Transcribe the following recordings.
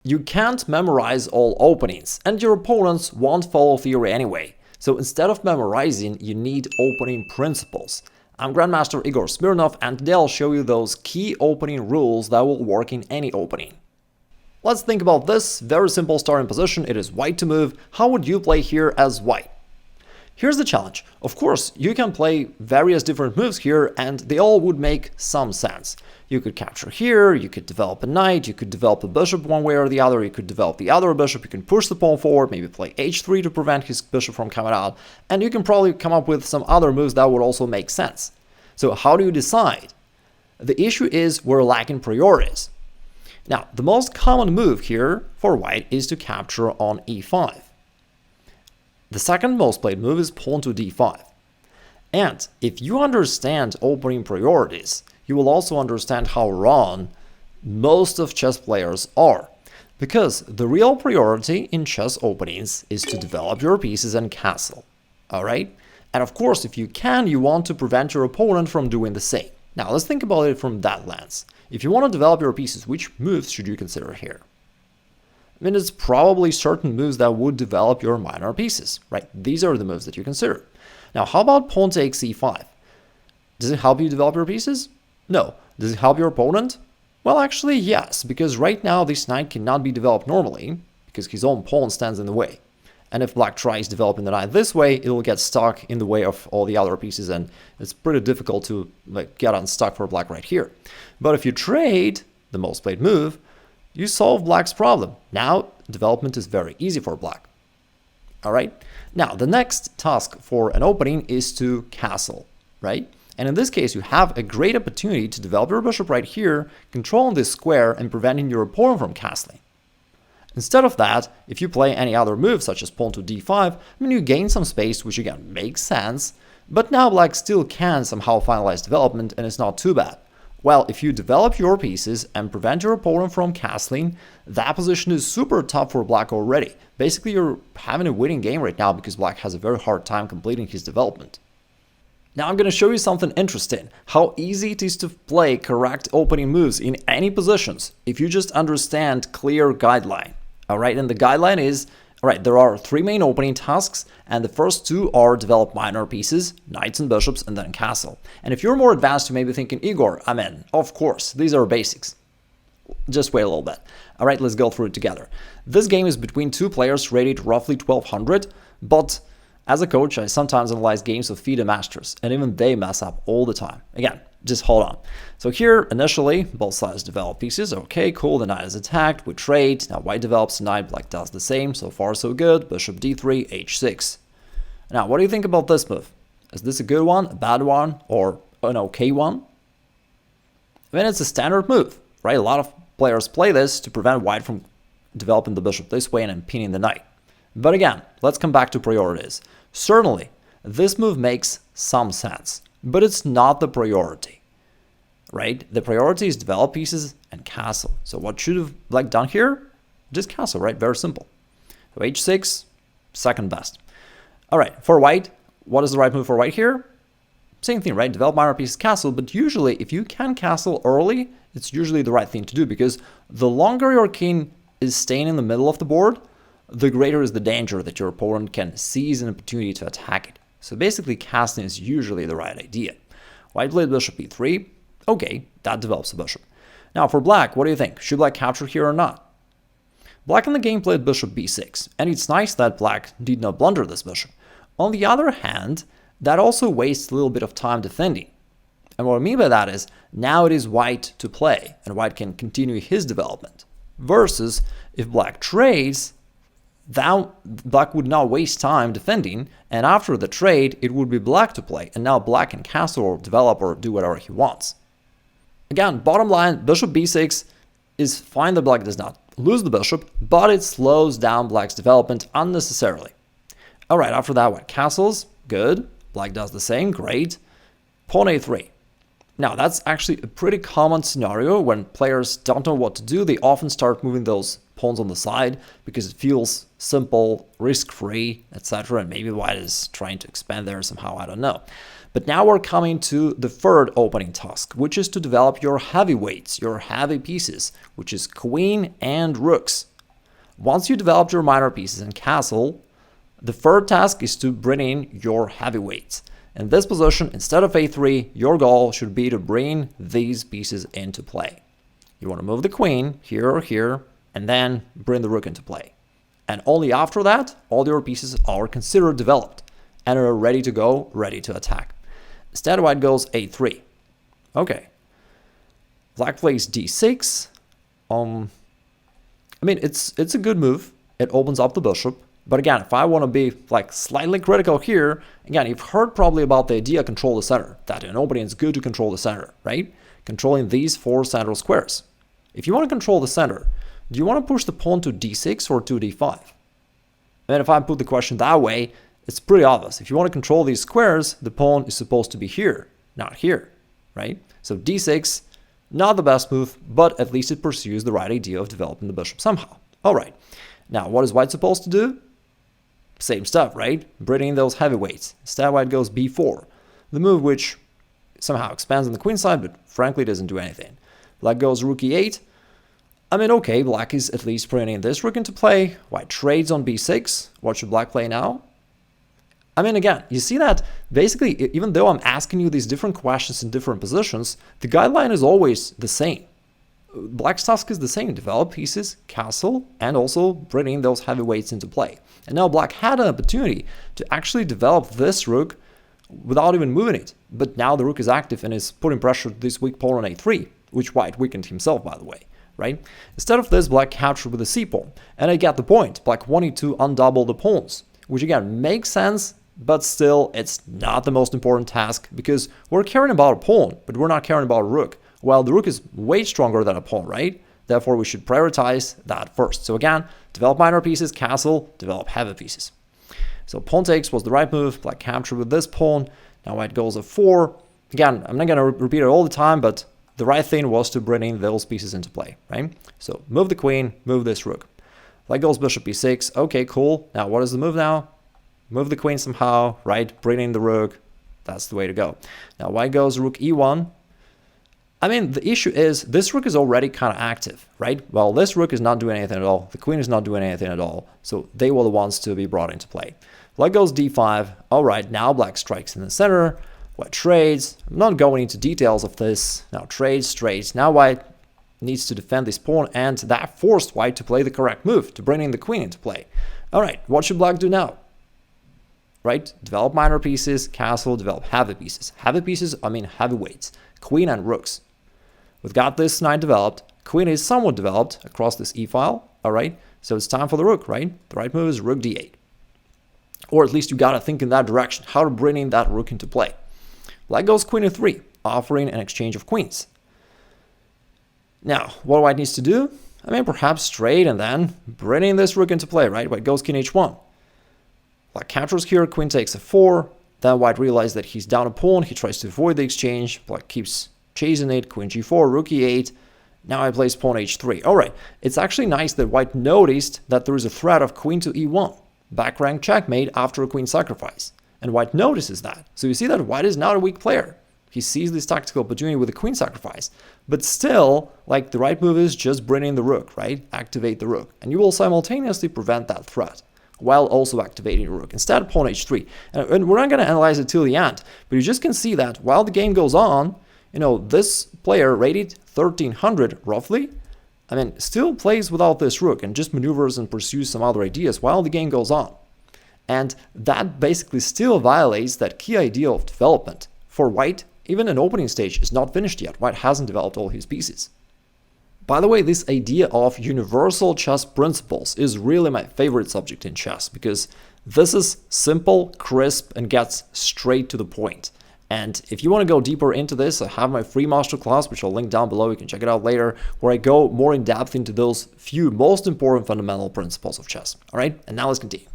You can't memorize all openings, and your opponents won't follow theory anyway. So instead of memorizing, you need opening principles. I'm Grandmaster Igor Smirnov, and today I'll show you those key opening rules that will work in any opening. Let's think about this very simple starting position. It is white to move. How would you play here as white? Here's the challenge. Of course, you can play various different moves here, and they all would make some sense. You could capture here, you could develop a knight, you could develop a bishop one way or the other, you could develop the other bishop, you can push the pawn forward, maybe play h3 to prevent his bishop from coming out, and you can probably come up with some other moves that would also make sense. So how do you decide? The issue is we're lacking priorities. Now, the most common move here for white is to capture on e5. The second most played move is pawn to d5. And if you understand opening priorities, you will also understand how wrong most of chess players are. Because the real priority in chess openings is to develop your pieces and castle. Alright? And of course, if you can, you want to prevent your opponent from doing the same. Now, let's think about it from that lens. If you want to develop your pieces, which moves should you consider here? I mean, it's probably certain moves that would develop your minor pieces, right? These are the moves that you consider. Now, how about pawn takes e5? Does it help you develop your pieces? No. Does it help your opponent? Well, actually, yes, because right now this knight cannot be developed normally, because his own pawn stands in the way. And if black tries developing the knight this way, it will get stuck in the way of all the other pieces, and it's pretty difficult to get unstuck for black right here. But if you trade, the most played move, you solve black's problem. Now, development is very easy for black. Alright? Now, the next task for an opening is to castle, right? And in this case, you have a great opportunity to develop your bishop right here, controlling this square and preventing your opponent from castling. Instead of that, if you play any other move, such as pawn to d5, I mean, you gain some space, which again makes sense, but now black still can somehow finalize development, and it's not too bad. Well, if you develop your pieces and prevent your opponent from castling, that position is super tough for black already. Basically, you're having a winning game right now because black has a very hard time completing his development. Now I'm going to show you something interesting, how easy it is to play correct opening moves in any positions if you just understand clear guideline. Alright, and the guideline is, alright, there are three main opening tasks, and the first two are develop minor pieces, knights and bishops, and then castle. And if you're more advanced, you may be thinking, Igor, I'm in. Of course, these are basics. Just wait a little bit. Alright, let's go through it together. This game is between two players rated roughly 1200, but as a coach, I sometimes analyze games of FIDE masters, and even they mess up all the time. Again, just hold on. So here, initially, both sides develop pieces. Okay, cool, the knight is attacked, we trade. Now white develops a knight, black does the same. So far, so good. Bishop d3, h6. Now, what do you think about this move? Is this a good one, a bad one, or an okay one? I mean, it's a standard move, right? A lot of players play this to prevent white from developing the bishop this way and impeding the knight. But again, let's come back to priorities. Certainly, this move makes some sense, but it's not the priority, right? The priority is develop pieces and castle. So what should have black done here? Just castle, right? Very simple. So h6, second best. All right, for white, what is the right move for white here? Same thing, right? Develop minor pieces, castle, but usually if you can castle early, it's usually the right thing to do, because the longer your king is staying in the middle of the board, the greater is the danger that your opponent can seize an opportunity to attack it. So basically, castling is usually the right idea. White played bishop e3. Okay, that develops a bishop. Now for black, what do you think? Should black capture here or not? Black in the game played bishop b6, and it's nice that black did not blunder this bishop. On the other hand, that also wastes a little bit of time defending. And what I mean by that is, now it is white to play, and white can continue his development. Versus, if black trades, black would not waste time defending, and after the trade, it would be black to play, and now black can castle or develop or do whatever he wants. Again, bottom line, bishop b6 is fine that black does not lose the bishop, but it slows down black's development unnecessarily. Alright, after that, white castles, good. Black does the same, great. Pawn a3. Now, that's actually a pretty common scenario when players don't know what to do. They often start moving those pawns on the side because it feels simple, risk-free, etc. And maybe white is trying to expand there somehow, I don't know. But now we're coming to the third opening task, which is to develop your heavyweights, your heavy pieces, which is queen and rooks. once you developed your minor pieces and castle, the third task is to bring in your heavyweights. In this position, instead of a3, your goal should be to bring these pieces into play. You want to move the queen here or here, and then bring the rook into play. And only after that, all your pieces are considered developed and are ready to go, ready to attack. Instead, white goes a3. Okay. Black plays d6. I mean, it's a good move. It opens up the bishop. But again, if I want to be like slightly critical here, again, you've heard probably about the idea control the center, that in opening it's good to control the center, right? Controlling these 4 central squares. If you want to control the center, do you want to push the pawn to d6 or to d5? I mean, if I put the question that way, it's pretty obvious. If you want to control these squares, the pawn is supposed to be here, not here, right? So d6, not the best move, but at least it pursues the right idea of developing the bishop somehow. All right. Now, what is white supposed to do? Same stuff, right? Bringing those heavyweights. Instead, white goes b4. The move which somehow expands on the queen side, but frankly doesn't do anything. Black goes rook e8. I mean, okay, black is at least bringing this rook into play. White trades on b6. What should black play now? I mean, again, you see that basically, even though I'm asking you these different questions in different positions, the guideline is always the same. Black's task is the same: develop pieces, castle, and also bringing those heavyweights into play. And now black had an opportunity to actually develop this rook without even moving it. But now the rook is active and is putting pressure to this weak pawn on a3, which white weakened himself, by the way, right? Instead of this, black captured with a c pawn. And I get the point. Black wanted to undouble the pawns, which again makes sense, but still it's not the most important task because we're caring about a pawn, but we're not caring about a rook. Well, the rook is way stronger than a pawn, right? Therefore, we should prioritize that first. So again, develop minor pieces, castle, develop heavy pieces. So pawn takes was the right move. Black captured with this pawn. Now white goes f4. Again, I'm not going to repeat it all the time, but the right thing was to bring in those pieces into play, right? So move the queen, move this rook. Black goes bishop e6. Okay, cool. Now what is the move now? Move the queen somehow, right? Bring in the rook. That's the way to go. Now white goes rook e1. I mean, the issue is this rook is already kind of active, right? Well, this rook is not doing anything at all. The queen is not doing anything at all. So they were the ones to be brought into play. Black goes d5. All right, now black strikes in the center. White trades. I'm not going into details of this. Now trades, trades. Now white needs to defend this pawn, and that forced white to play the correct move, to bring in the queen into play. All right, what should black do now? Right? Develop minor pieces, castle, develop heavy pieces. Heavy pieces, I mean heavyweights. Queen and rooks. We've got this knight developed. Queen is somewhat developed across this e-file. All right, so it's time for the rook, right? The right move is rook d8. Or at least you got to think in that direction, how to bring in that rook into play. Black goes queen e3, offering an exchange of queens. Now, what white needs to do? I mean, perhaps trade and then bring in this rook into play, right? White goes king h1. Black captures here, queen takes f4. Then white realizes that he's down a pawn. He tries to avoid the exchange. Black keeps chasing it, queen g4, rook e8. Now I place pawn h3. All right, it's actually nice that white noticed that there is a threat of queen to e1. Back rank checkmate after a queen sacrifice. And white notices that. So you see that white is not a weak player. He sees this tactical opportunity with a queen sacrifice. But still, like, the right move is just bring in the rook, right? Activate the rook. And you will simultaneously prevent that threat while also activating the rook. Instead, pawn h3. And we're not going to analyze it till the end, but you just can see that while the game goes on, you know, this player rated 1300 roughly, I mean, still plays without this rook and just maneuvers and pursues some other ideas while the game goes on. And that basically still violates that key idea of development. For white, even an opening stage is not finished yet. White hasn't developed all his pieces. By the way, this idea of universal chess principles is really my favorite subject in chess because this is simple, crisp, and gets straight to the point. And if you want to go deeper into this, I have my free masterclass, which I'll link down below. You can check it out later, where I go more in depth into those few most important fundamental principles of chess. All right, and now let's continue.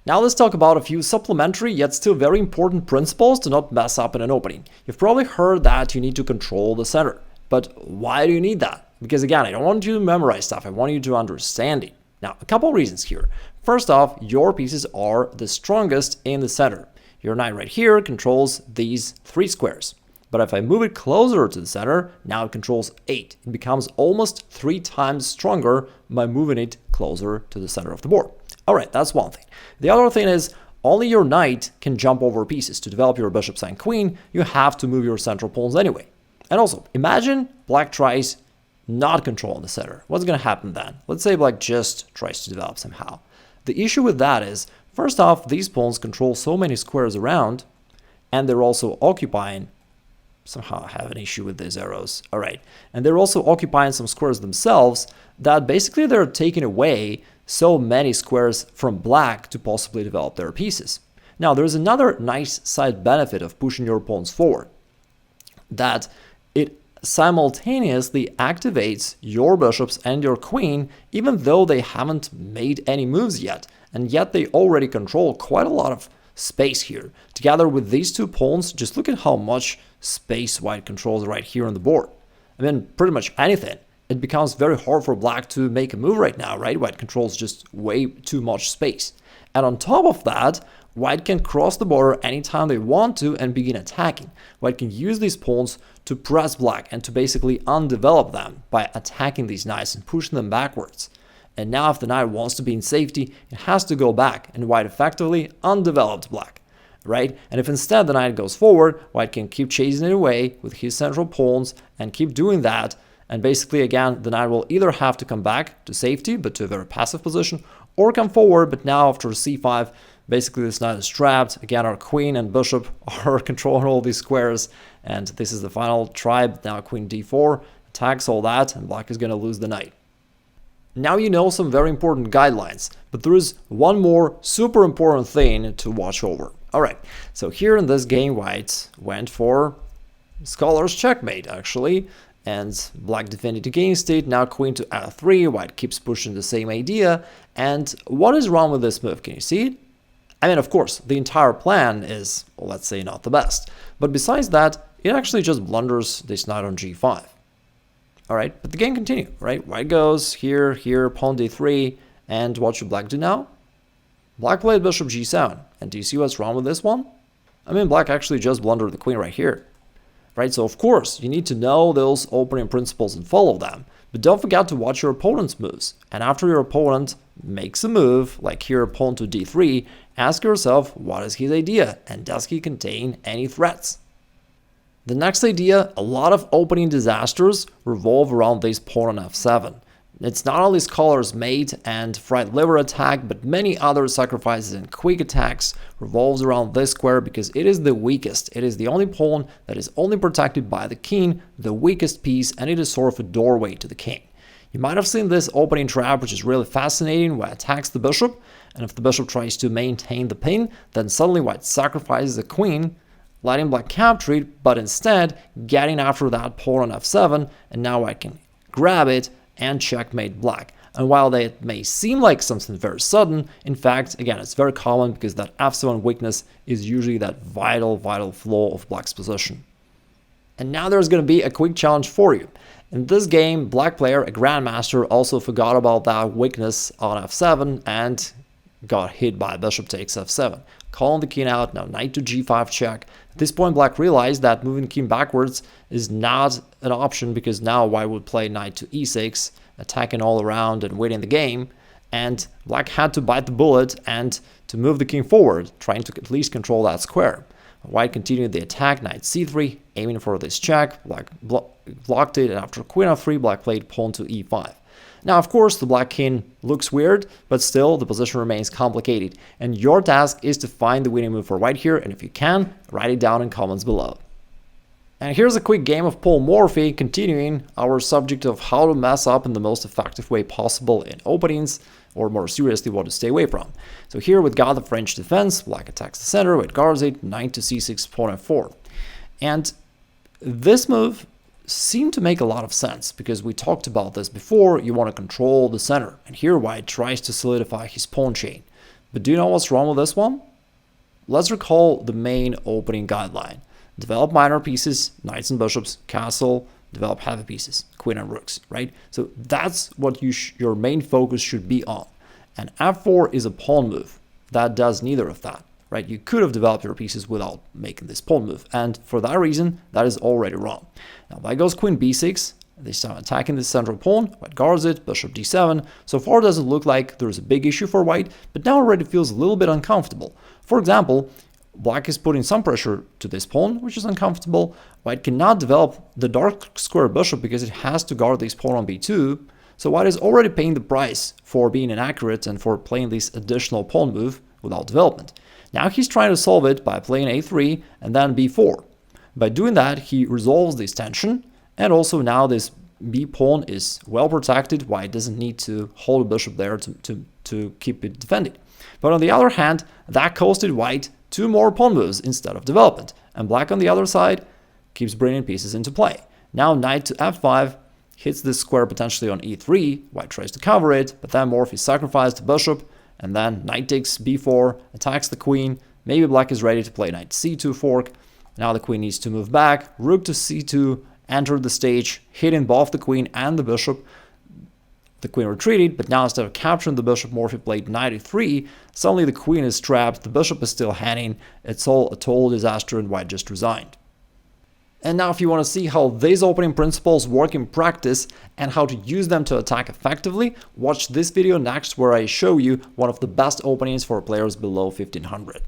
Now let's talk about a few supplementary yet still very important principles to not mess up in an opening. You've probably heard that you need to control the center. But why do you need that? Because again, I don't want you to memorize stuff. I want you to understand it. Now, a couple of reasons here. First off, your pieces are the strongest in the center. Your knight right here controls these 3 squares. But if I move it closer to the center, now it controls 8. It becomes almost 3 times stronger by moving it closer to the center of the board. All right, that's one thing. The other thing is only your knight can jump over pieces. To develop your bishops and queen, you have to move your central pawns anyway. And also, imagine black tries not controlling the center. What's going to happen then? Let's say black just tries to develop somehow. The issue with that is, first off, these pawns control so many squares around, and they're also occupying, somehow I have an issue with these arrows. All right. And they're also occupying some squares themselves that basically they're taking away so many squares from black to possibly develop their pieces. Now, there's another nice side benefit of pushing your pawns forward, that it simultaneously activates your bishops and your queen, even though they haven't made any moves yet, and yet they already control quite a lot of space here. Together with these two pawns, just look at how much space white controls right here on the board. I mean, pretty much anything. It becomes very hard for black to make a move right now, right? White controls just way too much space. And on top of that, white can cross the border anytime they want to and begin attacking. White can use these pawns to press black and to basically undevelop them by attacking these knights and pushing them backwards. And now if the knight wants to be in safety, it has to go back, and white effectively undeveloped black, right? And if instead the knight goes forward, white can keep chasing it away with his central pawns and keep doing that. And basically, again, the knight will either have to come back to safety, but to a very passive position, or come forward, but now after c5, basically this knight is trapped. Again, our queen and bishop are controlling all these squares, and this is the final try. Now queen d4 attacks all that, and black is going to lose the knight. Now you know some very important guidelines, but there is one more super important thing to watch over. All right, so here in this game, white went for scholar's checkmate, actually, and black defended against it. Now queen to f3, white keeps pushing the same idea. And what is wrong with this move? Can you see it? I mean, of course, the entire plan is, well, let's say, not the best. But besides that, it actually just blunders this knight on g5. All right, but the game continues, right? White goes here, here, pawn d3, and what should black do now? Black played bishop g7, and do you see what's wrong with this one? I mean, black actually just blundered the queen right here, right? So of course, you need to know those opening principles and follow them, but don't forget to watch your opponent's moves. And after your opponent makes a move, like here, pawn to d3, ask yourself, what is his idea, and does he contain any threats? The next idea, a lot of opening disasters revolve around this pawn on f7. It's not only scholar's mate and fried liver attack, but many other sacrifices and quick attacks revolves around this square because it is the weakest. It is the only pawn that is only protected by the king, the weakest piece, and it is sort of a doorway to the king. You might have seen this opening trap, which is really fascinating, where it attacks the bishop, and if the bishop tries to maintain the pin, then suddenly white sacrifices the queen, letting black capture it, but instead getting after that pawn on f7, and now white can grab it and checkmate black. And while that may seem like something very sudden, in fact, again, it's very common because that f7 weakness is usually that vital flaw of black's position. And now there's going to be a quick challenge for you. In this game, black player, a grandmaster, also forgot about that weakness on f7 and got hit by bishop takes f7. Calling the king out, now knight to g5 check. At this point, black realized that moving king backwards is not an option because now white would play knight to e6, attacking all around and winning the game. And black had to bite the bullet and to move the king forward, trying to at least control that square. White continued the attack, knight c3, aiming for this check. Black blocked it, and after queen f3, black played pawn to e5. Now, of course, the black king looks weird, but still the position remains complicated. And your task is to find the winning move for white here, and if you can, write it down in comments below. And here's a quick game of Paul Morphy, continuing our subject of how to mess up in the most effective way possible in openings, or more seriously, what to stay away from. So here we've got the French defense, black attacks the center, white guards it, knight to c6, pawn f4. And this move seemed to make a lot of sense because we talked about this before. You want to control the center, and here white tries to solidify his pawn chain. But do you know what's wrong with this one? Let's recall the main opening guideline. Develop minor pieces, knights and bishops, castle, develop heavy pieces, queen and rooks, right? So that's what your main focus should be on. And f4 is a pawn move that does neither of that, right? You could have developed your pieces without making this pawn move, and for that reason, that is already wrong. Now, white goes queen b6. This time attacking the central pawn, white guards it, bishop d7. So far it doesn't look like there's a big issue for white, but now already feels a little bit uncomfortable. For example, black is putting some pressure to this pawn, which is uncomfortable. White cannot develop the dark square bishop because it has to guard this pawn on b2. So white is already paying the price for being inaccurate and for playing this additional pawn move without development. Now he's trying to solve it by playing a3 and then b4. By doing that, he resolves this tension, and also now this b pawn is well protected. White doesn't need to hold a bishop there to keep it defended. But on the other hand, that costed white 2 more pawn moves instead of development, and black on the other side keeps bringing pieces into play. Now knight to f5 hits this square potentially on e3. White tries to cover it, but then Morphy sacrificed the bishop, and then knight takes b4, attacks the queen. Maybe black is ready to play knight c2 fork. Now the queen needs to move back. Rook to c2 entered the stage, hitting both the queen and the bishop. The queen retreated, but now instead of capturing the bishop, Morphy played knight e3. Suddenly the queen is trapped, the bishop is still hanging. It's all a total disaster, and white just resigned. And now if you want to see how these opening principles work in practice and how to use them to attack effectively, watch this video next where I show you one of the best openings for players below 1500.